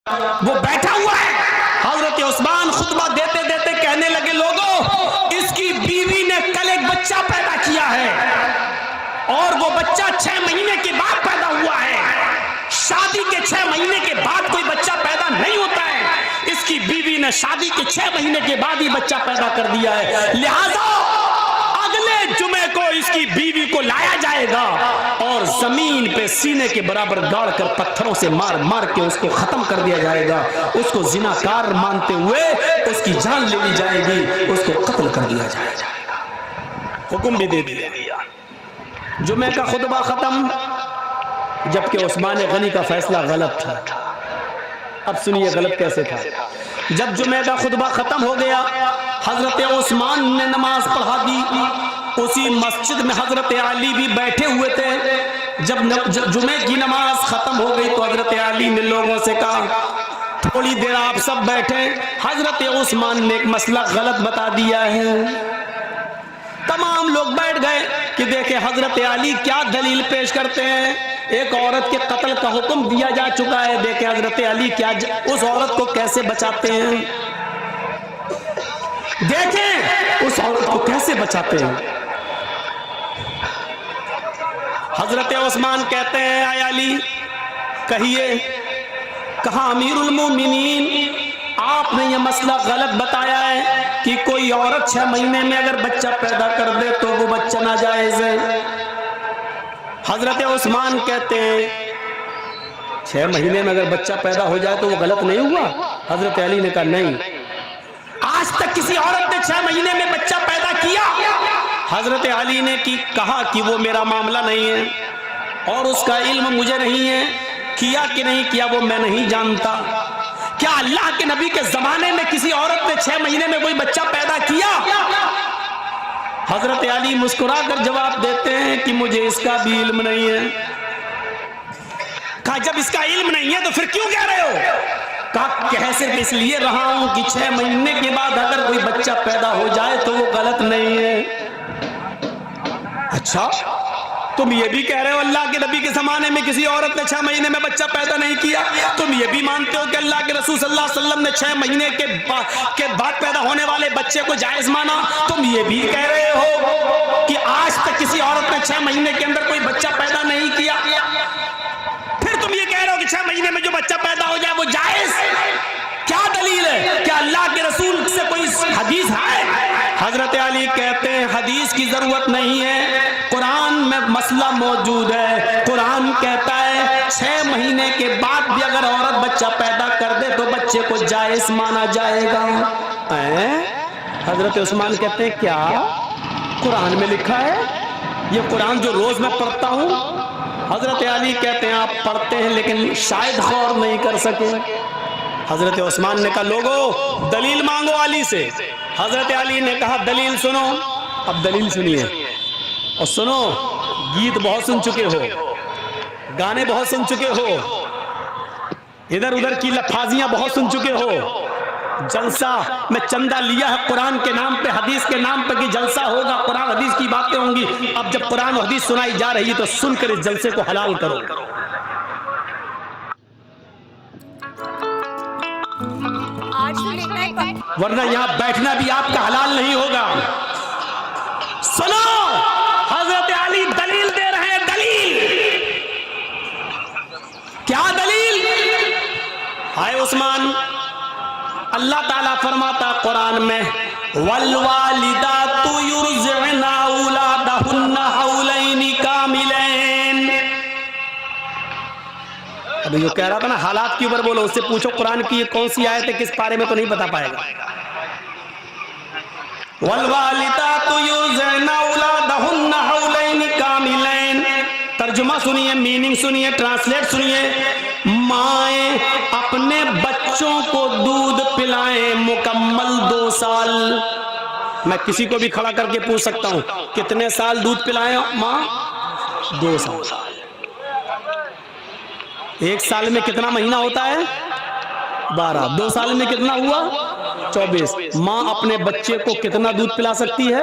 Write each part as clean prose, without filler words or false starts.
وہ بیٹھا ہوا ہے. حضرت عثمان خطبہ دیتے دیتے کہنے لگے لوگوں اس کی بیوی نے کل ایک بچہ پیدا کیا ہے اور وہ بچہ 6 مہینے کے بعد پیدا ہوا ہے. شادی کے 6 مہینے کے بعد کوئی بچہ پیدا نہیں ہوتا ہے. اس کی بیوی نے شادی کے 6 مہینے کے بعد ہی بچہ پیدا کر دیا ہے. لہذا اگلے جمعے کو اس کی بیوی کو لایا جائے گا اور زمین پہ سینے کے برابر گاڑ کر پتھروں سے مار مار کے اس کو ختم کر دیا جائے گا. اس کو زناکار مانتے ہوئے اس کی جان لے لی جائے گی, اس کو قتل کر دیا جائے گا. حکم بھی دے دیا. جمعے کا خطبہ ختم, جبکہ عثمان غنی کا فیصلہ غلط تھا. اب سنیے غلط کیسے تھا. جب جمعہ کا خطبہ ختم ہو گیا, حضرت عثمان نے نماز پڑھا دی. اسی مسجد میں حضرت علی بھی بیٹھے ہوئے تھے. جب جمعے کی نماز ختم ہو گئی تو حضرت علی نے لوگوں سے کہا تھوڑی دیر آپ سب بیٹھیں, حضرت عثمان نے ایک مسئلہ غلط بتا دیا ہے. تمام لوگ بیٹھ گئے کہ دیکھیں حضرت علی کیا دلیل پیش کرتے ہیں. ایک عورت کے قتل کا حکم دیا جا چکا ہے, دیکھیں حضرت علی کیا اس عورت کو کیسے بچاتے ہیں. دیکھیں اس عورت کو کیسے بچاتے ہیں. حضرت عثمان کہتے ہیں اے علی کہیے. کہا امیر المومنین آپ نے یہ مسئلہ غلط بتایا ہے کہ کوئی عورت 6 مہینے میں اگر بچہ پیدا کر دے تو وہ بچہ ناجائز ہے. حضرت عثمان کہتے ہیں 6 مہینے میں اگر بچہ پیدا ہو جائے تو وہ غلط نہیں ہوا. حضرت علی نے کہا نہیں, آج تک کسی عورت نے 6 مہینے میں بچہ پیدا کیا. حضرت علی نے کہا کہ وہ میرا معاملہ نہیں ہے اور اس کا علم مجھے نہیں ہے, کیا کہ نہیں کیا وہ میں نہیں جانتا. کیا اللہ کے نبی کے زمانے میں کسی عورت نے 6 مہینے میں کوئی بچہ پیدا کیا؟ حضرت علی مسکرا کر جواب دیتے ہیں کہ مجھے اس کا بھی علم نہیں ہے. کہا جب اس کا علم نہیں ہے تو پھر کیوں کہہ رہے ہو؟ کہا کہہ صرف اس لیے رہا ہوں کہ 6 مہینے کے بعد اگر کوئی بچہ پیدا ہو جائے تو وہ غلط نہیں ہے. اچھا تم یہ بھی کہہ رہے ہو اللہ کے نبی کے زمانے میں کسی عورت نے 6 مہینے میں بچہ پیدا نہیں کیا. تم یہ بھی مانتے ہو کہ اللہ کے رسول صلی اللہ علیہ وسلم نے 6 مہینے کے بعد پیدا ہونے والے بچے کو جائز مانا. تم یہ بھی کہہ رہے ہو کہ آج تک کسی عورت نے 6 مہینے کے اندر کوئی بچہ پیدا نہیں کیا. پھر تم یہ کہہ رہے ہو کہ 6 مہینے میں جو بچہ پیدا ہو جائے وہ جائز. کیا دلیل ہے؟ کیا اللہ کے رسول سے کوئی حدیث ہے؟ حضرت علی کہتے ہیں حدیث کی ضرورت نہیں ہے, قرآن میں مسئلہ موجود ہے. قرآن کہتا ہے 6 مہینے کے بعد بھی اگر عورت بچہ پیدا کر دے تو بچے کو جائز مانا جائے گا. حضرت عثمان کہتے ہیں کیا قرآن میں لکھا ہے؟ یہ قرآن جو روز میں پڑھتا ہوں. حضرت علی کہتے ہیں آپ پڑھتے ہیں لیکن شاید غور نہیں کر سکے. حضرت عثمان نے کہا لوگو دلیل مانگو علی سے. حضرت علی نے کہا دلیل سنو. اب دلیل سنیے اور سنو, گیت بہت سن چکے ہو, گانے بہت سن چکے ہو, ادھر ادھر کی لفاظیاں بہت سن چکے ہو. جلسہ میں چندہ لیا ہے قرآن کے نام پہ, حدیث کے نام پہ کہ جلسہ ہوگا, قرآن حدیث کی باتیں ہوں گی. اب جب قرآن و حدیث سنائی جا رہی تو سن کر اس جلسے کو حلال کرو, ورنہ یہاں بیٹھنا بھی آپ کا حلال نہیں ہوگا. سنو حضرت علی دلیل دے رہے ہیں. دلیل کیا دلیل؟ ہائے عثمان, اللہ تعالیٰ فرماتا قرآن میں والوالدات یرضعن اولادہن حولین کاملین. ابھی جو کہہ رہا تھا نا حالات کے اوپر بولو, اس سے پوچھو قرآن کی یہ کون سی آیت ہے, کس پارے میں تو نہیں بتا پائے گا. والوالدات یرضعن اولادہن حولین کاملین. ترجمہ سنیے, میننگ سنیے, ٹرانسلیٹ سنیے. مائیں اپنے بچوں کو دودھ پلائیں مکمل 2 سال. میں کسی کو بھی کھڑا کر کے پوچھ سکتا ہوں کتنے سال دودھ پلائیں ماں؟ 2 سال. 1 سال میں کتنا مہینہ ہوتا ہے؟ 12. 2 سال میں کتنا ہوا؟ 24. ماں اپنے بچے کو کتنا دودھ پلا سکتی ہے؟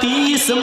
30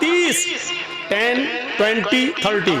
30। 10, 20, 30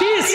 30,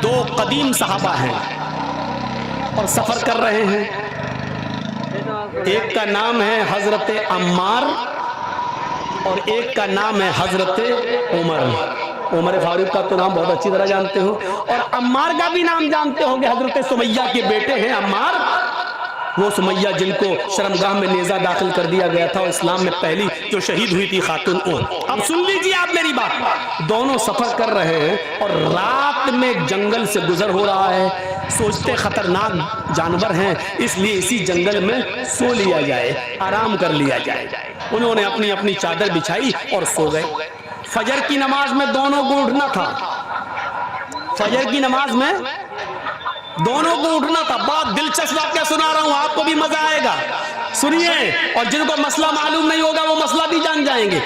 2 قدیم صحابہ ہیں اور سفر کر رہے ہیں. ایک کا نام ہے حضرت عمار اور ایک کا نام ہے حضرت عمر. عمر فاروق کا تو نام بہت اچھی طرح جانتے ہو, اور عمار کا بھی نام جانتے ہوں گے. حضرت سمیہ کے بیٹے ہیں عمار, وہ سمیہ جن کو شرمگاہ میں نیزہ داخل کر دیا گیا تھا اور اسلام میں پہلی جو شہید ہوئی تھی خاتون وہ. اب سن لیجیے آپ میری بات. دونوں سفر کر رہے ہیں اور رات میں جنگل سے گزر ہو رہا ہے. سوچتے خطرناک جانور ہیں, اس لیے اسی جنگل میں سو لیا جائے, آرام کر لیا جائے. انہوں نے اپنی اپنی چادر بچھائی اور سو گئے. فجر کی نماز میں دونوں کو اٹھنا تھا. فجر کی نماز میں دونوں کو اٹھنا تھا. بہت دلچسپ بات کیا سنا رہا ہوں, آپ کو بھی مزہ آئے گا, سنیے. اور جن کو مسئلہ معلوم نہیں ہوگا وہ مسئلہ بھی جان جائیں گے.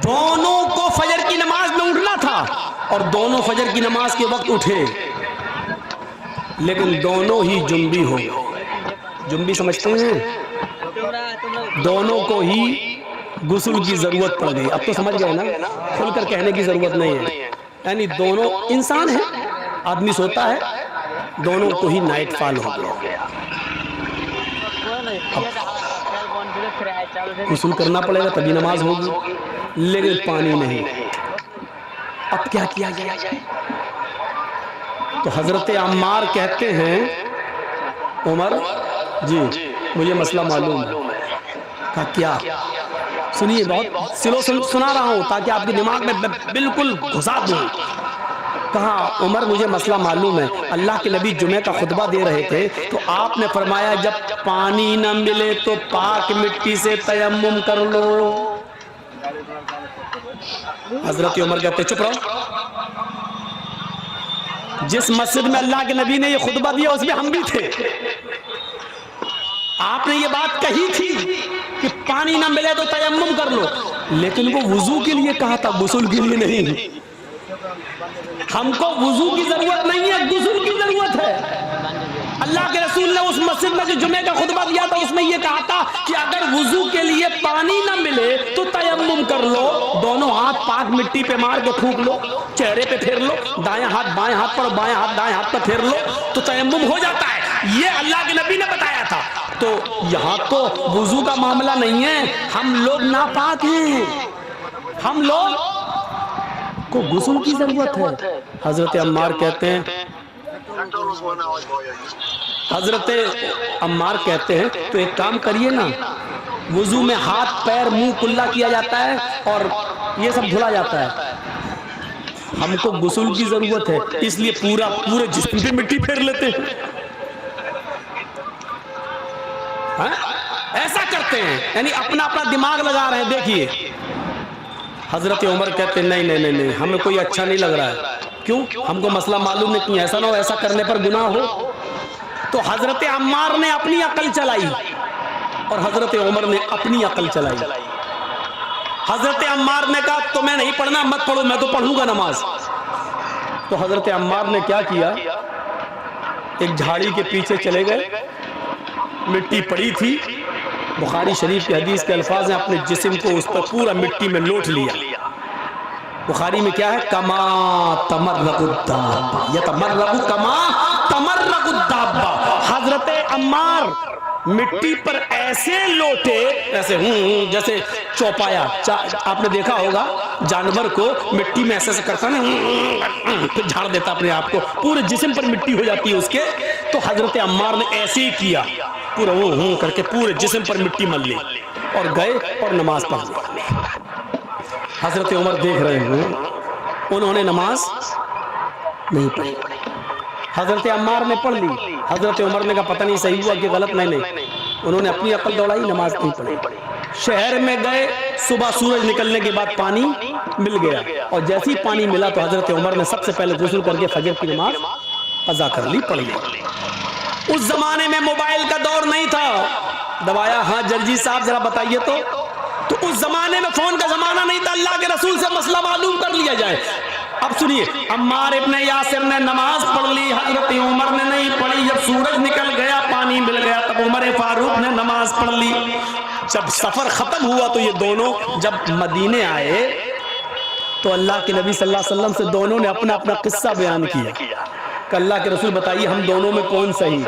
دونوں کو فجر کی نماز میں اٹھنا تھا اور دونوں فجر کی نماز کے وقت اٹھے, لیکن دونوں ہی جنبی ہو گئے. جنبی سمجھتے ہیں؟ دونوں کو ہی غسل کی ضرورت پڑ گئی. اب تو سمجھ گئے نا, کھل کر کہنے کی ضرورت نہیں ہے. یعنی دونوں انسان ہیں, آدمی سوتا ہے, دونوں کو ہی نائٹ فال ہو گیا. غسل کرنا پڑے گا تبھی نماز ہوگی, لیکن پانی نہیں. اب کیا کیا جائے؟ تو حضرت عمار کہتے ہیں عمر جی مجھے مسئلہ معلوم ہے. کہا کیا؟ سنیے, بہت سلو سنا رہا ہوں تاکہ آپ کے دماغ میں بالکل گھسا دوں. کہا عمر مجھے مسئلہ معلوم ہے. اللہ کے نبی جمعہ کا خطبہ دے رہے تھے تو آپ نے فرمایا جب پانی نہ ملے تو پاک مٹی سے تیمم کر لو. حضرت عمر کہتے چپ رہو. جس مسجد میں اللہ کے نبی نے یہ خطبہ دیا اس میں ہم بھی تھے. آپ نے یہ بات کہی تھی کہ پانی نہ ملے تو تیمم کر لو, لیکن وہ وضو کے لیے کہا تھا, غسل کے لیے نہیں. ہم کو وضو کی ضرورت نہیں ہے, غسل کی ضرورت ہے. اللہ کے رسول نے اس مسجد میں جو جمعے کا خطبہ دیا تھا اس میں یہ کہا تھا کہ اگر وضو کے لیے پانی نہ ملے تو تیمم کر لو. دونوں ہاتھ پاک مٹی پہ مار کے تھوک لو, چہرے پہ پھیر لو, دائیں ہاتھ بائیں ہاتھ پر, بائیں ہاتھ دائیں ہاتھ پر پھیر لو تو تیمم ہو جاتا ہے. یہ اللہ کے نبی نے بتایا تھا. تو یہاں تو وضو کا معاملہ نہیں ہے, ہم لوگ ناپاک ہیں, ہم لوگ کو غسل کی ضرورت ہے. حضرت عمار کہتے ہیں تو ایک کام کریے نا, وضو میں ہاتھ پیر منہ کلا کیا جاتا ہے اور یہ سب دھلا جاتا ہے. ہم کو غسل کی ضرورت ہے اس لیے پورے جسم پہ مٹی پھیر لیتے ہیں. ایسا کرتے ہیں, یعنی اپنا دماغ لگا رہے ہیں. دیکھیے حضرت عمر کہتے ہیں نہیں ہمیں کوئی اچھا نہیں لگ رہا ہے. کیوں؟ ہم کو مسئلہ معلوم نہیں, ایسا نہ ہو ایسا کرنے پر گناہ ہو. تو حضرت عمار نے اپنی عقل چلائی اور حضرت عمر نے اپنی عقل چلائی. حضرت عمار نے کہا تمہیں نہیں پڑھنا مت پڑھو, میں تو پڑھوں گا نماز. تو حضرت عمار نے کیا کیا, ایک جھاڑی کے پیچھے چلے گئے, مٹی پڑی تھی. بخاری شریف کے حدیث کے الفاظ ہیں اپنے جسم کو اس پر پورا مٹی میں لوٹ لیا. بخاری میں کیا ہے, کما تمرق الدابہ, یتمرق کما تمرق الدابہ. حضرت عمار مٹی پر ایسے لوٹے, ایسے جیسے چوپایا. آپ نے دیکھا ہوگا جانور کو مٹی میں ایسے کرتا نا, پھر جھاڑ دیتا اپنے آپ کو, پورے جسم پر مٹی ہو جاتی ہے اس کے. تو حضرت عمار نے ایسے ہی کیا, پورا کر کے پورے جسم پر مٹی مل لی اور گئے اور نماز پڑھ لی. حضرت عمر دیکھ رہے ہیں, انہوں نے نماز نہیں پڑھی. حضرت عمار نے پڑھ لی. حضرت عمر نے کہا پتہ نہیں صحیح ہوا کہ غلط. نہیں, انہوں نے اپنی عقل دوڑائی, نماز نہیں پڑھی. شہر میں گئے, صبح سورج نکلنے کے بعد پانی مل گیا, اور جیسے ہی پانی ملا تو حضرت عمر نے سب سے پہلے غسل کر کے فجر کی نماز قضا کر لی, پڑھ لی. اس زمانے میں موبائل کا دور نہیں تھا. دبایا, ہاں جرجی صاحب ذرا بتائیے تو اس زمانے میں فون کا زمانہ نہیں تھا, اللہ کے رسول سے مسئلہ معلوم کر لیا جائے. اب سنیے, عمار ابن یاسر نے نماز پڑھ لی, حضرت عمر نے نہیں پڑھی. جب سورج نکل گیا, پانی مل گیا, تب عمر فاروق نے نماز پڑھ لی. جب سفر ختم ہوا تو یہ دونوں جب مدینے آئے تو اللہ کے نبی صلی اللہ علیہ وسلم سے دونوں نے اپنا اپنا قصہ بیان کیا کہ اللہ کے رسول بتائیے ہم دونوں میں کون صحیح،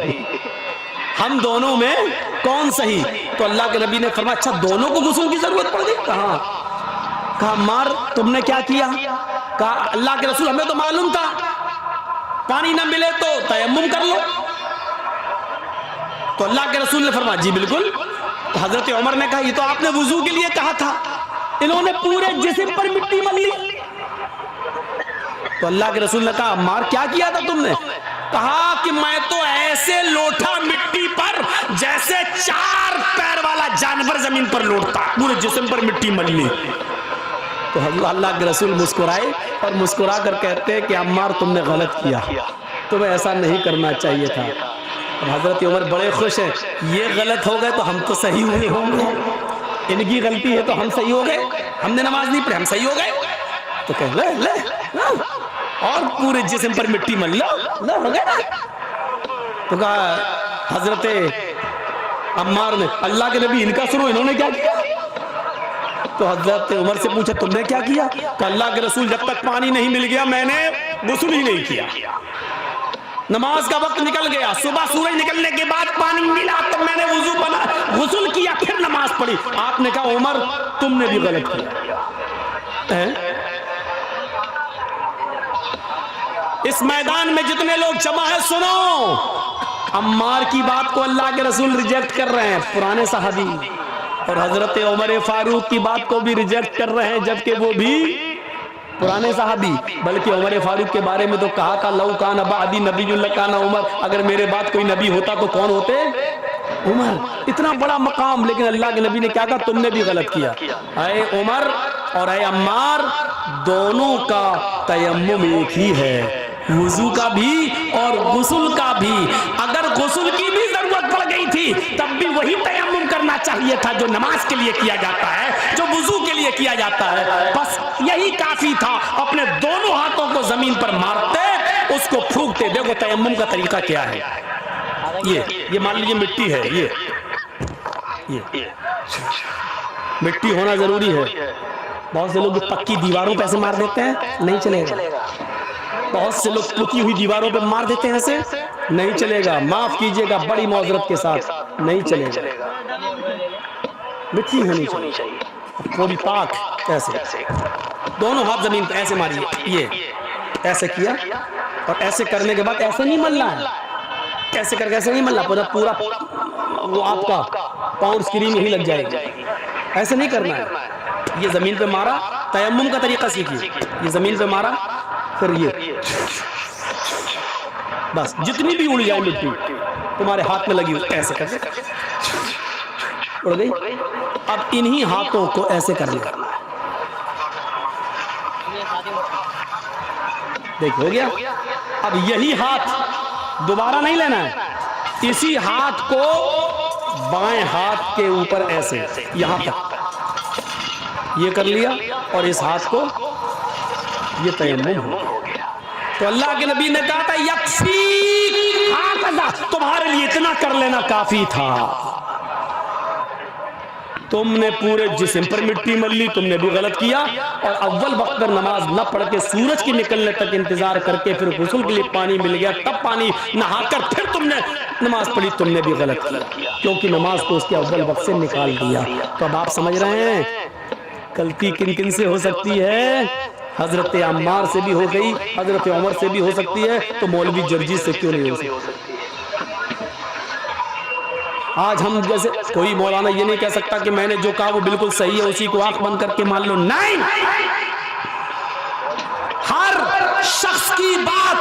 ہم دونوں میں کون صحیح؟ تو اللہ کے نبی نے فرمایا اچھا دونوں کو غسل کی ضرورت پڑ گئی؟ کہا عمار تم نے کیا کیا؟ کہا اللہ کے رسول ہمیں تو معلوم تھا پانی نہ ملے تو تیمم کر لو۔ تو اللہ کے رسول نے فرمایا جی بالکل۔ تو حضرت عمر نے کہا یہ تو آپ نے وضو کے لیے کہا تھا، انہوں نے پورے جسم پر مٹی مل لی۔ تو اللہ کے رسول نے کہا عمار کیا کیا تھا تم نے؟ کہا کہ میں تو ایسے لوٹا مٹی پر جیسے 4 پیر والا جانور زمین پر لوٹتا، پورے جسم پر مٹی مل لی۔ تو اللہ کے رسول مسکرائے اور مسکرا کر کہتے کہ عمار تم نے غلط کیا، تمہیں ایسا نہیں کرنا چاہیے تھا۔ اور حضرت عمر بڑے خوش ہیں، یہ غلط ہو گئے تو ہم تو صحیح ہوئے ہوں گے، ان کی غلطی ہے تو ہم صحیح ہو گئے، ہم نے نماز نہیں پڑھی ہم صحیح ہو گئے۔ تو کہ لے اور پورے جسم پر مٹی مل لو ہو گئے نا۔ تو کہا حضرت عمار نے اللہ کے نبی ان کا سنو انہوں نے کیا کیا؟ تو حضرت عمر سے پوچھا تم نے کیا کیا؟ کہ اللہ کے رسول جب تک پانی نہیں مل گیا میں نے غسل ہی نہیں کیا، نماز کا وقت نکل گیا، صبح سورج نکلنے کے بعد پانی ملا تب میں نے وضو بنا غسل کیا پھر نماز پڑھی۔ آپ نے کہا عمر تم نے بھی غلط کیا۔ اس میدان میں جتنے لوگ جمع ہیں سنو، عمار کی بات کو اللہ کے رسول ریجیکٹ کر رہے ہیں، پرانے صحابی، اور حضرت عمر فاروق کی بات کو بھی ریجیکٹ کر رہے ہیں جبکہ وہ بھی پرانے صحابی۔ بلکہ عمر فاروق کے بارے میں تو کہا تھا لو کان بعدی نبی لکان عمر، اگر میرے بعد کوئی نبی ہوتا تو کون ہوتے؟ عمر۔ اتنا بڑا مقام، لیکن اللہ کے نبی نے کیا کہا تم نے بھی غلط کیا۔ اے عمر اور اے عمار دونوں کا تیمم ایک ہی ہے، وضو کا بھی اور غسل کا بھی۔ اگر غسل کی بھی ضرورت پڑ گئی تھی تب بھی وہی تیمم کرنا چاہیے تھا جو نماز کے لیے کیا جاتا ہے، جو وضو کے لیے کیا جاتا ہے، بس یہی کافی تھا۔ اپنے دونوں ہاتھوں کو زمین پر مارتے، اس کو پھونکتے۔ دیکھو تیمم کا طریقہ کیا ہے، یہ مان لیجیے مٹی ہے، یہ مٹی ہونا ضروری ہے۔ بہت سے لوگ پکی دیواروں پہ ایسے مار دیتے ہیں، نہیں چلے گا۔ بہت سے لوگ پکی ہوئی دیواروں پہ مار دیتے ہیں ایسے، نہیں چلے گا، معاف کیجئے گا بڑی معذرت کے ساتھ، نہیں چلے گا۔ مٹی ہونی چاہیے، وہ بھی پاک۔ ایسے دونوں ہاتھ زمین پہ ایسے ماریے، یہ ایسے کیا، اور ایسے کرنے کے بعد ایسے نہیں ملنا ہے، ایسے کر کے ایسے نہیں ملنا، پورا وہ آپ کا پاؤں اسکرین یہی لگ جائے گی، ایسے نہیں کرنا ہے۔ یہ زمین پہ مارا، تیمم کا طریقہ سیکھیے، یہ زمین پہ مارا پھر یہ بس جتنی بھی اڑ جائے مٹی تمہارے ہاتھ میں لگی ہوئی ایسے کر کے اڑ گئی۔ اب انہی ہاتھوں کو ایسے کر لیا، دیکھ ہو گیا۔ اب یہی ہاتھ دوبارہ نہیں لینا ہے، اسی ہاتھ کو بائیں ہاتھ کے اوپر ایسے یہاں تک یہ کر لیا، اور اس ہاتھ کو یہ تیمم ہو گیا۔ تو اللہ کے نبی نے کہا تھا یکفی ہاکذا، تمہارے لیے اتنا کر لینا کافی تھا۔ تم نے پورے جسم پر مٹی مل لی، تم نے بھی غلط کیا، اور اول وقت پر نماز نہ پڑھ کے سورج کے نکلنے تک انتظار کر کے پھر غسل کے لیے پانی مل گیا تب پانی نہا کر پھر تم نے نماز پڑھی، تم نے بھی غلط کیا، کیونکہ نماز کو اس کے اول وقت سے نکال دیا۔ تو اب آپ سمجھ رہے ہیں غلطی کن کن سے ہو سکتی ہے؟ حضرت عمار سے بھی ہو گئی، حضرت عمر سے بھی ہو سکتی ہے، تو مولوی جرجی سے کیوں نہیں ہو سکتی؟ آج ہم جیسے کوئی مولانا یہ نہیں کہہ سکتا کہ میں نے جو کہا وہ بالکل صحیح ہے، اسی کو آنکھ بند کر کے مان لو، نہیں۔ ہر شخص کی بات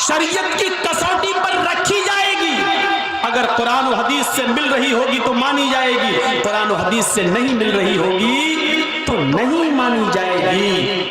شریعت کی کسوٹی پر رکھی جائے گی، اگر قرآن و حدیث سے مل رہی ہوگی تو مانی جائے گی، قرآن و حدیث سے نہیں مل رہی ہوگی تو نہیں مانی جائے گی۔